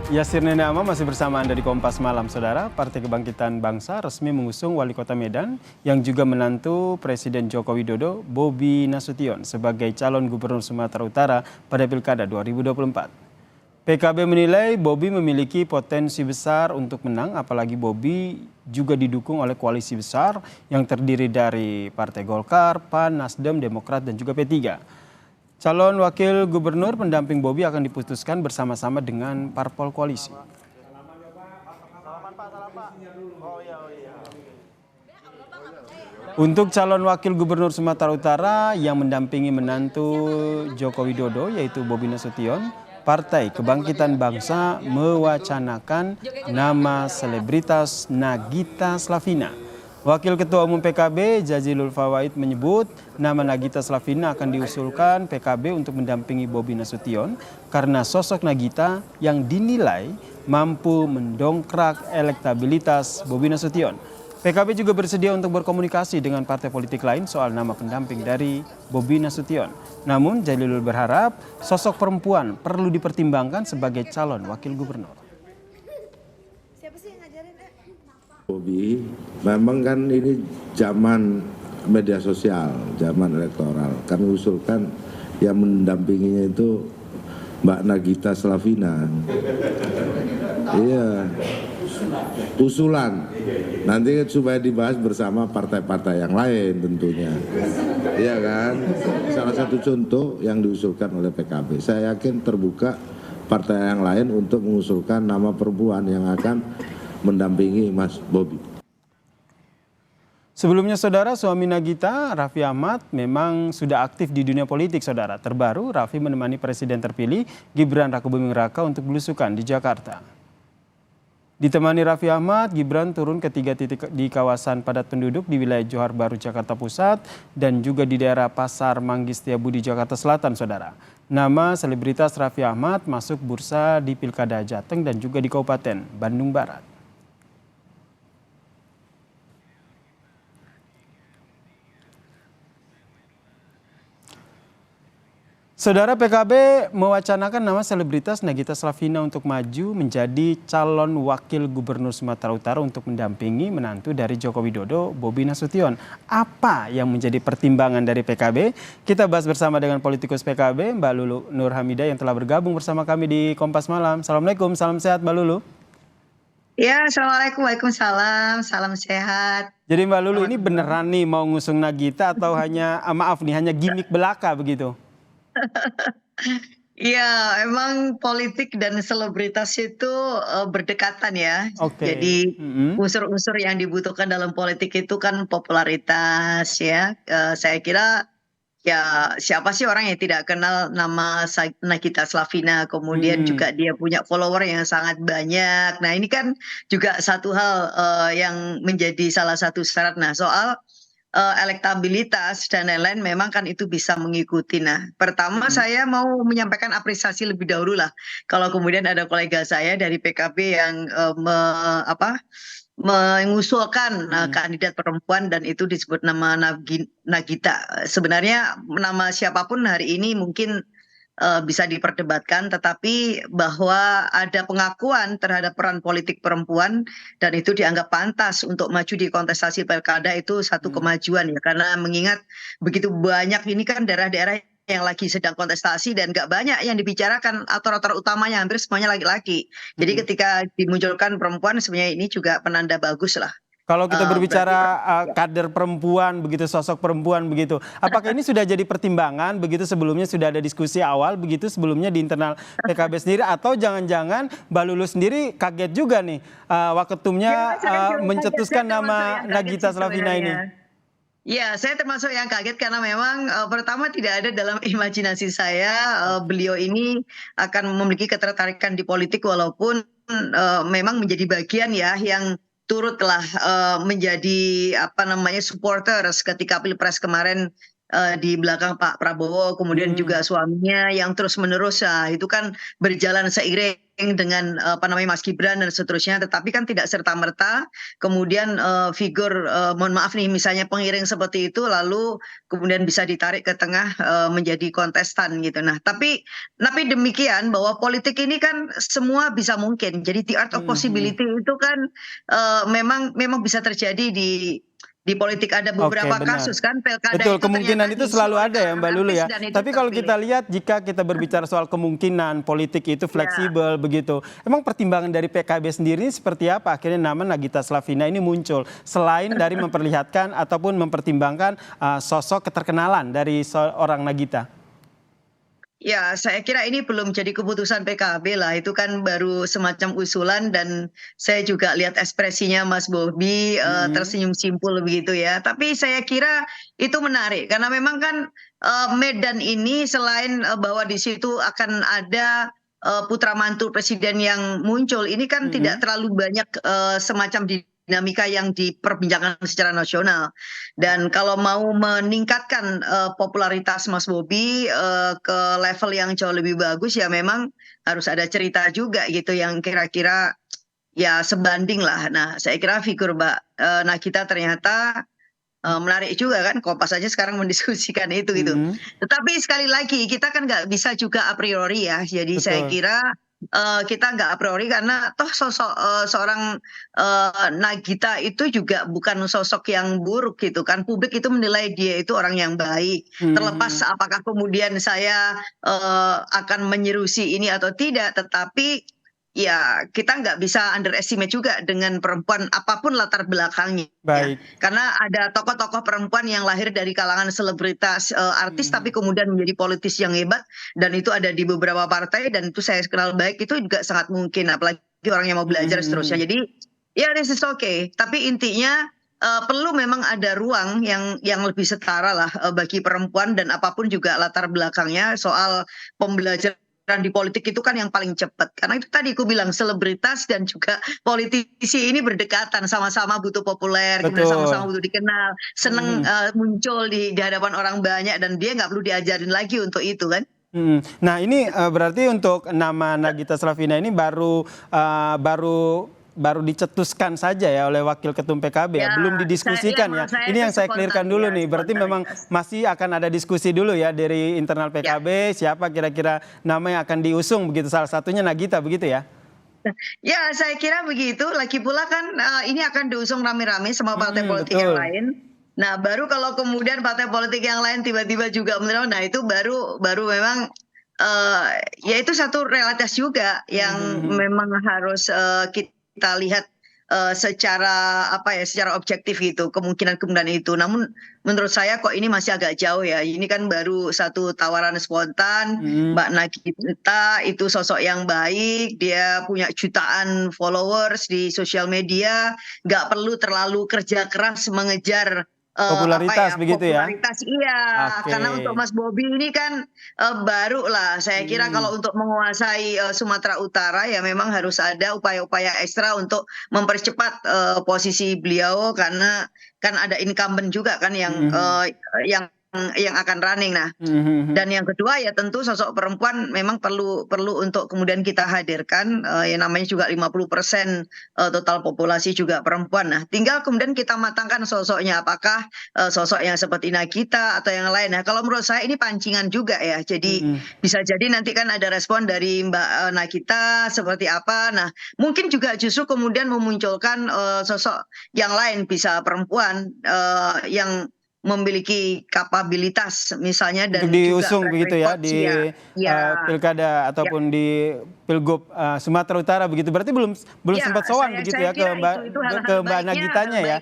Yasir Nenama masih bersama Anda di Kompas Malam, Saudara. Partai Kebangkitan Bangsa resmi mengusung Wali Kota Medan yang juga menantu Presiden Joko Widodo, Bobi Nasution, sebagai calon Gubernur Sumatera Utara pada Pilkada 2024. PKB menilai Bobi memiliki potensi besar untuk menang, apalagi Bobi juga didukung oleh koalisi besar yang terdiri dari Partai Golkar, PAN, Nasdem, Demokrat, dan juga P3. Calon wakil gubernur pendamping Bobi akan diputuskan bersama-sama dengan parpol koalisi. Untuk calon wakil gubernur Sumatera Utara yang mendampingi menantu Joko Widodo yaitu Bobi Nasution, Partai Kebangkitan Bangsa mewacanakan nama selebritas Nagita Slavina. Wakil Ketua Umum PKB Jazilul Fawait menyebut nama Nagita Slavina akan diusulkan PKB untuk mendampingi Bobi Nasution karena sosok Nagita yang dinilai mampu mendongkrak elektabilitas Bobi Nasution. PKB juga bersedia untuk berkomunikasi dengan partai politik lain soal nama pendamping dari Bobi Nasution. Namun Jazilul berharap sosok perempuan perlu dipertimbangkan sebagai calon wakil gubernur. Bobi, memang kan ini zaman media sosial, zaman elektoral. Kami usulkan yang mendampinginya itu Mbak Nagita Slavina. Iya, usulan. Nanti supaya dibahas bersama partai-partai yang lain tentunya. Iya kan? Salah satu contoh yang diusulkan oleh PKB. Saya yakin terbuka partai yang lain untuk mengusulkan nama perempuan yang akan mendampingi Mas Bobi. Sebelumnya, Saudara, suami Nagita, Raffi Ahmad, memang sudah aktif di dunia politik, Saudara. Terbaru, Raffi menemani Presiden terpilih Gibran Rakebuming Raka untuk belusukan di Jakarta. Ditemani Raffi Ahmad, Gibran turun ke 3 titik di kawasan padat penduduk di wilayah Johar Baru, Jakarta Pusat, dan juga di daerah Pasar Manggis Setiabudi, Jakarta Selatan, Saudara. Nama selebritas Raffi Ahmad masuk bursa di Pilkada Jateng dan juga di Kabupaten Bandung Barat. Saudara, PKB mewacanakan nama selebritas Nagita Slavina untuk maju menjadi calon wakil gubernur Sumatera Utara untuk mendampingi menantu dari Joko Widodo, Bobi Nasution. Apa yang menjadi pertimbangan dari PKB? Kita bahas bersama dengan politikus PKB, Mbak Lulu Nur Hamidah yang telah bergabung bersama kami di Kompas Malam. Assalamualaikum, salam sehat Mbak Lulu. Ya, Assalamualaikum, Waalaikumsalam, salam sehat. Jadi Mbak Lulu, ini beneran nih mau ngusung Nagita atau hanya, hanya gimmick belaka begitu? Iya, emang politik dan selebritas itu berdekatan ya. Oke. Jadi unsur-unsur yang dibutuhkan dalam politik itu kan popularitas ya. Saya kira ya siapa sih orang yang tidak kenal nama Nagita Slavina, kemudian juga dia punya follower yang sangat banyak. Nah ini kan juga satu hal yang menjadi salah satu syarat. Nah soal elektabilitas dan lain-lain memang kan itu bisa mengikuti. Nah, pertama saya mau menyampaikan apresiasi lebih dahulu lah. Kalau kemudian ada kolega saya dari PKB yang mengusulkan kandidat perempuan dan itu disebut nama Nagita. Sebenarnya nama siapapun hari ini mungkin bisa diperdebatkan, tetapi bahwa ada pengakuan terhadap peran politik perempuan dan itu dianggap pantas untuk maju di kontestasi pilkada itu satu kemajuan ya, karena mengingat begitu banyak ini kan daerah-daerah yang lagi sedang kontestasi dan nggak banyak yang dibicarakan aktor-aktor utamanya, hampir semuanya laki-laki. Jadi ketika dimunculkan perempuan sebenarnya ini juga penanda bagus lah. Kalau kita berbicara kader perempuan begitu, sosok perempuan begitu, apakah ini sudah jadi pertimbangan begitu, sebelumnya sudah ada diskusi awal begitu sebelumnya di internal PKB sendiri, atau jangan-jangan Mbak Lulu sendiri kaget juga nih waketumnya mencetuskan nama Nagita Slavina ini? Ya, saya termasuk yang kaget karena memang pertama tidak ada dalam imajinasi saya beliau ini akan memiliki ketertarikan di politik, walaupun memang menjadi bagian ya yang turutlah menjadi supporters ketika Pilpres kemarin di belakang Pak Prabowo, kemudian juga suaminya yang terus-menerus itu kan berjalan seiring dengan Mas Gibran dan seterusnya, tetapi kan tidak serta-merta kemudian figur mohon maaf nih misalnya pengiring seperti itu lalu kemudian bisa ditarik ke tengah menjadi kontestan gitu. Nah, tapi demikian bahwa politik ini kan semua bisa mungkin. Jadi the art of possibility itu kan memang bisa terjadi di politik. Ada beberapa kasus kan pilkada Betul, itu kemungkinan itu selalu ada ya Mbak Lulu ya. Tapi kalau kita lihat jika kita berbicara soal kemungkinan politik itu fleksibel begitu. Emang pertimbangan dari PKB sendiri seperti apa akhirnya nama Nagita Slavina ini muncul selain dari memperlihatkan ataupun mempertimbangkan sosok keterkenalan dari seorang Nagita? Ya, saya kira ini belum jadi keputusan PKB lah. Itu kan baru semacam usulan dan saya juga lihat ekspresinya Mas Bobi tersenyum simpul begitu ya. Tapi saya kira itu menarik karena memang kan Medan ini selain bahwa di situ akan ada putra mantu presiden yang muncul, ini kan tidak terlalu banyak semacam dinamika yang diperbincangkan secara nasional. Dan kalau mau meningkatkan popularitas Mas Bobi ke level yang jauh lebih bagus ya memang harus ada cerita juga gitu yang kira-kira ya sebanding lah. Nah, saya kira figur Mbak Nagita ternyata menarik juga kan, Kompas aja sekarang mendiskusikan itu gitu. Tetapi sekali lagi kita kan nggak bisa juga a priori ya. Jadi saya kira kita nggak a priori karena toh sosok seorang Nagita itu juga bukan sosok yang buruk gitu kan. Publik itu menilai dia itu orang yang baik. Terlepas apakah kemudian saya akan menyerusi ini atau tidak, tetapi ya kita nggak bisa underestimate juga dengan perempuan apapun latar belakangnya. Ya. Karena ada tokoh-tokoh perempuan yang lahir dari kalangan selebritas artis tapi kemudian menjadi politis yang hebat dan itu ada di beberapa partai dan itu saya kenal baik, itu juga sangat mungkin apalagi orang yang mau belajar seterusnya. Jadi ya this is okay, tapi intinya perlu memang ada ruang yang lebih setara lah bagi perempuan dan apapun juga latar belakangnya. Soal pembelajaran di politik itu kan yang paling cepat. Karena itu tadi aku bilang selebritas dan juga politisi ini berdekatan, sama-sama butuh populer, kemudian sama-sama butuh dikenal, seneng muncul di hadapan orang banyak dan dia nggak perlu diajarin lagi untuk itu kan. Nah ini berarti untuk nama Nagita Slavina ini baru dicetuskan saja ya oleh Wakil Ketum PKB ya, belum didiskusikan ya. Ini yang saya clearkan dulu nih, berarti memang masih akan ada diskusi dulu ya dari internal PKB, siapa kira-kira nama yang akan diusung begitu, salah satunya Nagita begitu ya? Ya saya kira begitu, lagi pula kan ini akan diusung rame-rame sama partai politik yang lain. Nah baru kalau kemudian partai politik yang lain tiba-tiba juga menerima, nah itu baru memang ya itu satu realitas juga yang memang harus kita lihat secara objektif gitu kemungkinan itu. Namun menurut saya kok ini masih agak jauh ya. Ini kan baru satu tawaran spontan. Mbak Nagita itu sosok yang baik, dia punya jutaan followers di sosial media, nggak perlu terlalu kerja keras mengejar popularitas begitu ya? Popularitas iya, karena untuk Mas Bobi ini kan baru lah. Saya kira kalau untuk menguasai Sumatera Utara ya memang harus ada upaya-upaya ekstra untuk mempercepat posisi beliau karena kan ada incumbent juga kan yang akan running. Nah, dan yang kedua ya tentu sosok perempuan memang perlu untuk kemudian kita hadirkan, yang namanya juga 50% total populasi juga perempuan. Nah, tinggal kemudian kita matangkan sosoknya, apakah sosok yang seperti Nagita atau yang lain. Nah, kalau menurut saya ini pancingan juga ya. Jadi bisa jadi nanti kan ada respon dari Mbak Nagita seperti apa. Nah, mungkin juga justru kemudian memunculkan sosok yang lain, bisa perempuan yang memiliki kapabilitas misalnya dan diusung juga begitu ya di pilkada ataupun di pilgub Sumatera Utara begitu, berarti belum sempat sowan begitu ya ke Mbak Nagitanya ya.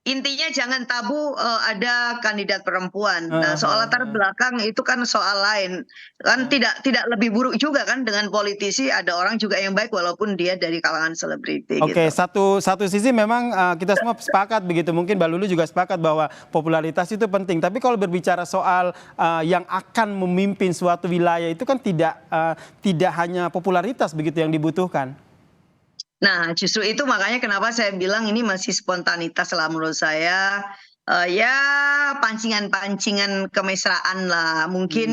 Intinya jangan tabu ada kandidat perempuan. Nah, soal latar belakang itu kan soal lain. Kan tidak lebih buruk juga kan dengan politisi, ada orang juga yang baik walaupun dia dari kalangan selebriti. Oke, gitu. satu sisi memang kita semua sepakat begitu. Mungkin Mbak Lulu juga sepakat bahwa popularitas itu penting. Tapi kalau berbicara soal yang akan memimpin suatu wilayah itu kan tidak hanya popularitas begitu yang dibutuhkan. Nah, justru itu makanya kenapa saya bilang ini masih spontanitas lah menurut saya. ya pancingan-pancingan kemesraan lah. Mungkin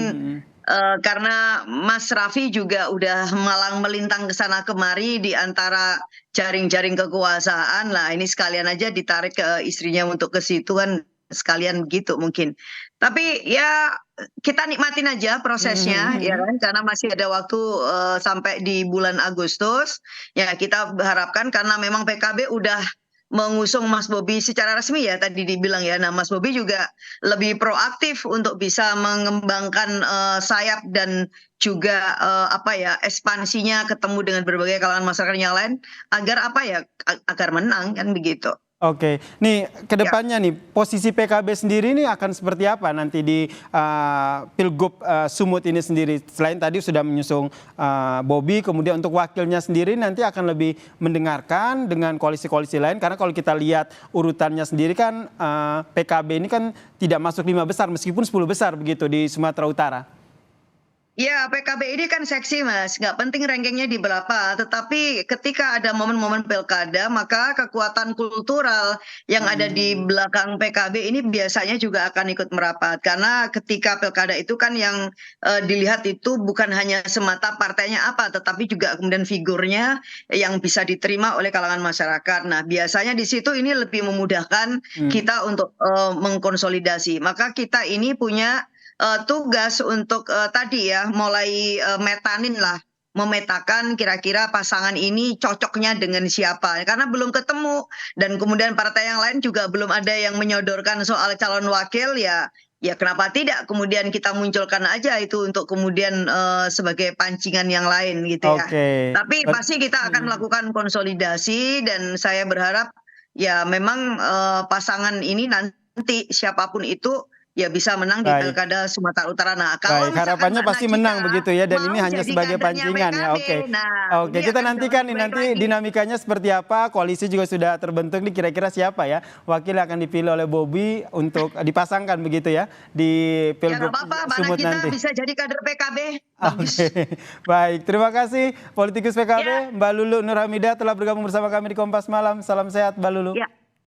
karena Mas Raffi juga udah malang melintang ke sana kemari di antara jaring-jaring kekuasaan lah. Ini sekalian aja ditarik ke istrinya untuk ke situ kan, sekalian begitu mungkin. Tapi ya kita nikmatin aja prosesnya ya kan, karena masih ada waktu sampai di bulan Agustus. Ya kita harapkan karena memang PKB udah mengusung Mas Bobi secara resmi ya tadi dibilang ya. Nah, Mas Bobi juga lebih proaktif untuk bisa mengembangkan sayap dan juga apa ya ekspansinya ketemu dengan berbagai kalangan masyarakat yang lain agar apa ya agar menang kan begitu. Oke, nih kedepannya nih posisi PKB sendiri nih akan seperti apa nanti di Pilgub Sumut ini sendiri? Selain tadi sudah menyusung Bobi, kemudian untuk wakilnya sendiri nanti akan lebih mendengarkan dengan koalisi-koalisi lain, karena kalau kita lihat urutannya sendiri kan PKB ini kan tidak masuk 5 besar meskipun 10 besar begitu di Sumatera Utara. Ya, PKB ini kan seksi Mas, nggak penting rankingnya di berapa, tetapi ketika ada momen-momen pilkada, maka kekuatan kultural yang ada di belakang PKB ini biasanya juga akan ikut merapat. Karena ketika pilkada itu kan yang dilihat itu bukan hanya semata partainya apa, tetapi juga kemudian figurnya yang bisa diterima oleh kalangan masyarakat. Nah, biasanya di situ ini lebih memudahkan kita untuk mengkonsolidasi. Maka kita ini punya tugas untuk tadi ya mulai memetakan kira-kira pasangan ini cocoknya dengan siapa, karena belum ketemu dan kemudian partai yang lain juga belum ada yang menyodorkan soal calon wakil ya kenapa tidak kemudian kita munculkan aja itu untuk kemudian sebagai pancingan yang lain gitu ya. Tapi pasti kita akan melakukan konsolidasi dan saya berharap ya memang pasangan ini nanti siapapun itu ya bisa menang di Pilkada Sumatera Utara. Nah, kalau harapannya pasti menang begitu ya, dan ini hanya sebagai pancingan ya. Oke, kita nantikan nih nanti dinamikanya seperti apa. Koalisi juga sudah terbentuk nih, kira-kira siapa ya wakil yang akan dipilih oleh Bobi untuk dipasangkan begitu ya di Pilgub Sumut nanti. Bisa jadi kader PKB. Baik, terima kasih politikus PKB Mbak Lulu Nur Hamidah telah bergabung bersama kami di Kompas Malam. Salam sehat Mbak Lulu.